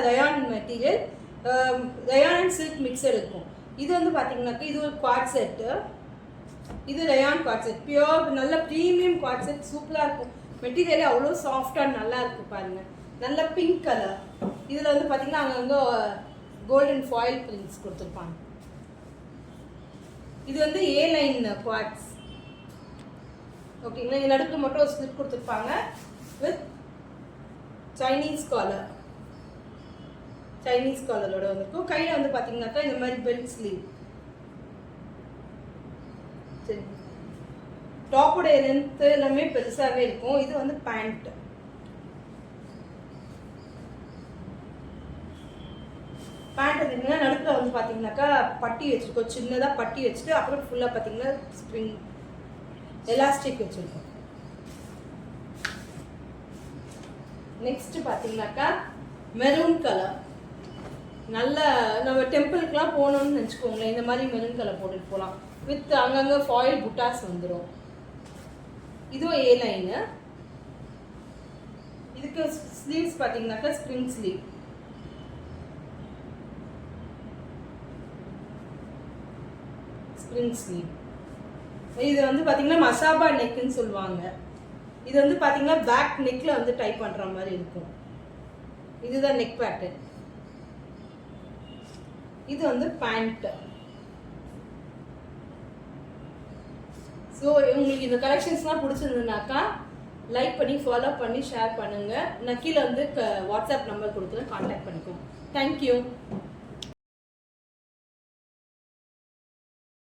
Rayon material, rayon and silk mixture இருக்கும். இது வந்து பார்த்தீங்கன்னாக்கா இது ஒரு குவாட் செட்டு. இது ரயான் குவாட் செட், பியோர் நல்ல ப்ரீமியம் குவாட் செட், சூப்பராக இருக்கும். மெட்டீரியலே அவ்வளோ சாஃப்டாக நல்லா இருக்கு பாருங்கள். நல்ல பிங்க் கலர். இதில் வந்து பார்த்தீங்கன்னா அங்கங்கே கோல்டன் ஃபாயில் பிரிண்ட்ஸ் கொடுத்துருப்பாங்க. இது வந்து ஏ லைன் குவாட்ஸ். ஓகேங்களா, இது நடுக்கு மட்டும் ஒரு ஸ்லிப் கொடுத்துருப்பாங்க வித் சைனீஸ் காலர். சைனீஸ் காலரோட வந்துருக்கும். கையில் வந்து பார்த்தீங்கன்னாக்கா இந்த மாதிரி பெல்ட் ஸ்லீவ். சரி, டாப்போடைய லென்த் எல்லாமே பெருசாகவே இருக்கும். இது வந்து பேண்ட். பேண்ட் பார்த்தீங்கன்னா நடுக்கில் வந்து பார்த்தீங்கன்னாக்கா பட்டி வச்சுருக்கோம், சின்னதாக பட்டி வச்சுட்டு அப்புறம் ஃபுல்லாக பார்த்தீங்கன்னா ஸ்ப்ரிங் எலாஸ்டிக் வச்சுருக்கோம். நெக்ஸ்ட் பார்த்தீங்கன்னாக்கா மெரூன் கலர். நல்ல நம்ம டெம்பிளுக்குலாம் போகணும்னு நினச்சிக்கோங்களேன், இந்த மாதிரி மெரூன் கலர் போட்டுட்டு போகலாம். வித் அங்கங்கே ஃபாயில் புட்டாஸ் வந்துடும். இதுவும் ஏ லைனு. இதுக்கு ஸ்லீவ்ஸ் பார்த்தீங்கன்னாக்கா ஸ்ப்ரிங் ஸ்லீவ். Spring sleeve. இது வந்து பார்த்தீங்கன்னா மசாபா நெக்குன்னு சொல்லுவாங்க. இது வந்து பார்த்தீங்கன்னா பேக் நெக்கில் வந்து டைப் பண்ணுற மாதிரி இருக்கும். இதுதான் நெக் பேட்டர்ன். இது வந்து பேண்ட். ஸோ உங்களுக்கு இந்த கலெக்ஷன்ஸ்லாம் பிடிச்சிருந்ததுனாக்கா லைக் பண்ணி ஃபாலோ பண்ணி ஷேர் பண்ணுங்கள். நான் கீழே வந்து வாட்ஸ்அப் நம்பர் கொடுக்குறேன், கான்டாக்ட் பண்ணிக்கோங்க. தேங்க்யூ.